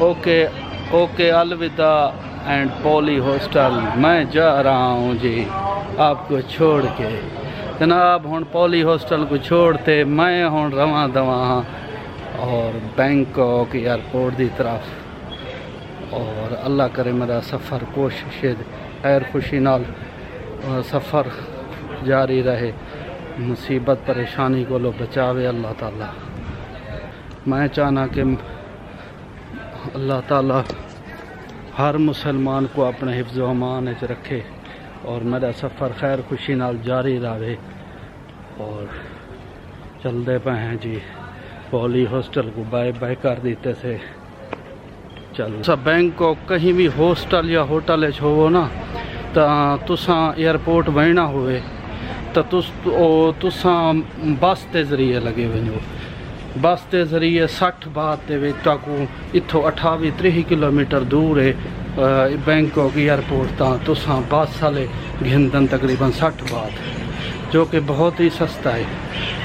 Okay okay अलविदा and poly hostel. मैं जा रहा हूँ जी आपको छोड़ के जनाब। हुण पॉली हॉस्टल को छोड़ते मैं हुण रवां दवा और बैंकॉक एयरपोर्ट की तरफ। और अल्लाह करे मेरा सफ़र कोशिश खैर खुशी नाल सफ़र जारी रहे, मुसीबत परेशानी को लो बचावे अल्लाह ताला। मैं चाहना कि अल्लाह ताला हर मुसलमान को अपने हिफ्ज़ व अमान च रखे और मेरा सफ़र खैर खुशी नाल जारी रहे। और चलते पे हैं जी पॉली हॉस्टल को बाय बाय कर देते से चल सब बैंकॉक कहीं भी हॉस्टल या होटल होवो ना तो तुसा एयरपोर्ट बहना हुए तो तुसा बस के जरिए लगे वञो। बस के जरिए 60 बात तक इत्थों 28-30 किलोमीटर दूर है बैंकॉक एयरपोर्ट तुसा बस वाले घिंदन तकरीबन 60 बात, जो कि बहुत ही सस्ता है।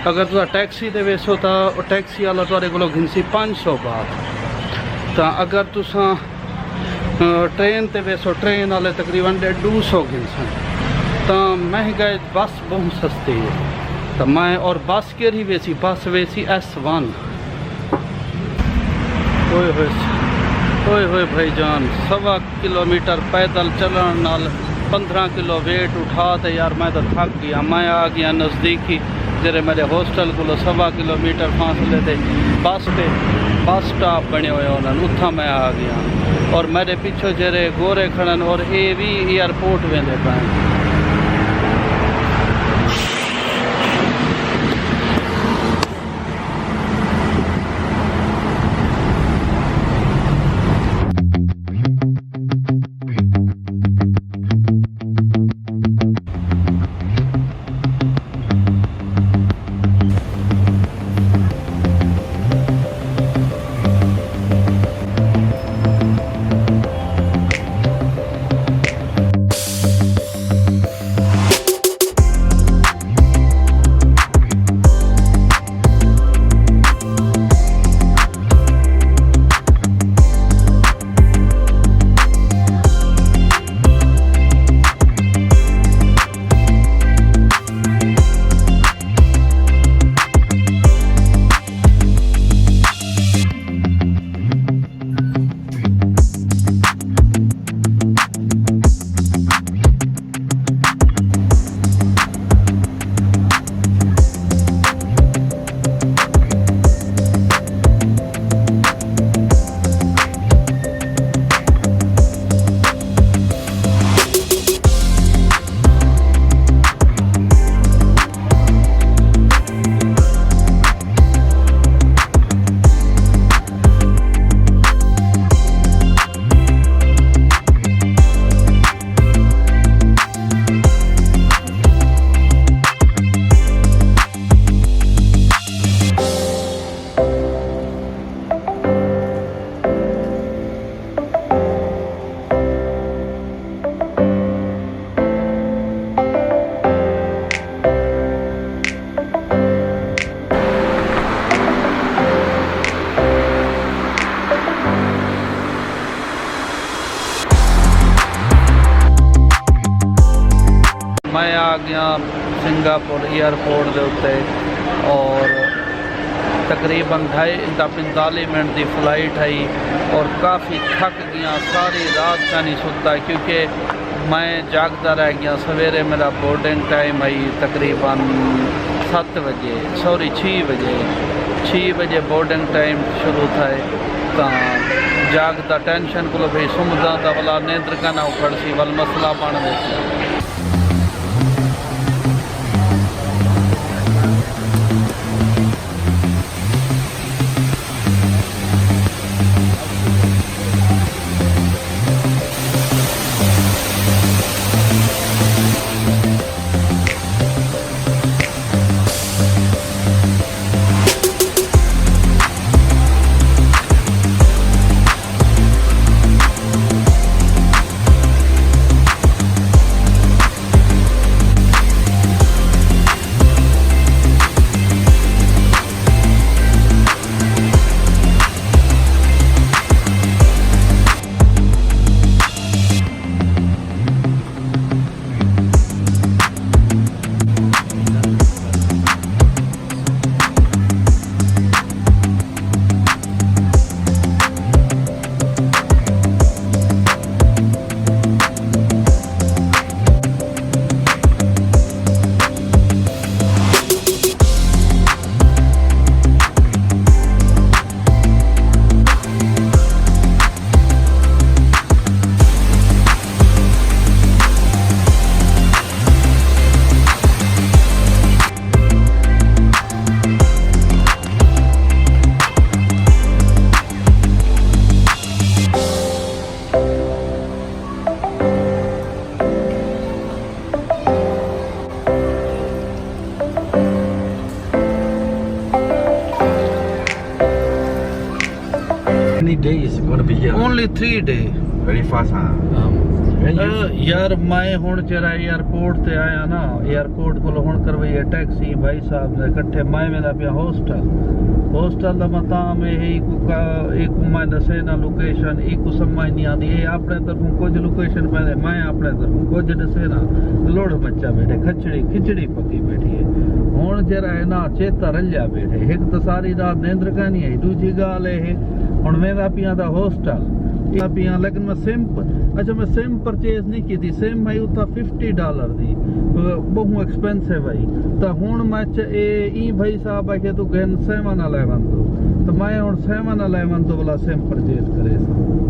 अगर तुम टैक्सी दे वेसो तो टैक्सी वाला तुहाडे कोलों घिनसी 500 बात। तो अगर तुसा ट्रेन ते वेसो ट्रेन वाले तकरीबन 150 घिनसन। तो महंगाई बस बहुत सस्ती है। तो मैं और बस के ही वेसी बस वेसी S1। ओए होए भाईजान 1.25 किलोमीटर पैदल चलन नाल 15 किलो वेट उठा तो यार मैं तो थक गया। मैं आ गया नज़दीकी जेरे मेरे हॉस्टल को 1.25 किलोमीटर फासले थे बस स्टॉप बने हुए उन्होंने उत्था मैं आ गया। और मेरे पिछो जेरे गोरे खड़न और ये भी एयरपोर्ट वेंदे पाए। मैं आ गया सिंगापुर एयरपोर्ट के उत्ते और तकरीबन 45 मिनट की फ्लाइट आई और काफ़ी थक गया। सारी रात का नहीं सुता क्योंकि मैं जागता रह गया। सवेरे मेरा बोर्डिंग टाइम आई तकरीबन 6 बजे बोर्डिंग टाइम शुरू था। तो जागता टेंशन को भाई सुमदा तो वाला नेंद्र का ना उखड़ सी वल मसला बन गया। many days gonna be here? Only 3 days. Very fast, huh? यार मैं हुण जरा एयरपोर्ट ते आया ना, एयरपोर्ट को हुण करवाई है टैक्सी भाई साहब ने इकट्ठे मैं वेंदा पिया हॉस्टल दा मकाम है एक मैं दसे ना लोकेशन एक समझ नहीं आती है अपने तरफों कुछ लोकेशन पहले मैं अपने तरफों कुछ दसे ना लोड़ मच्चा बैठे खिचड़ी पकी बैठी है हुण जरा है ना चेता रलिया बैठे एक तो सारी रात नींद कानी आई दूजी गाल है हुण वेंदा पिया दा हॉस्टल पिया लेकिन मैं सिम परचेज नहीं की थी सिम भाई उतना $50 दी बहु एक्सपेंसिव भाई तो हुण मैं ई भाई साहब आखे तू गन 711 तो मैं हुण 711 तो वाला सिम परचेज करे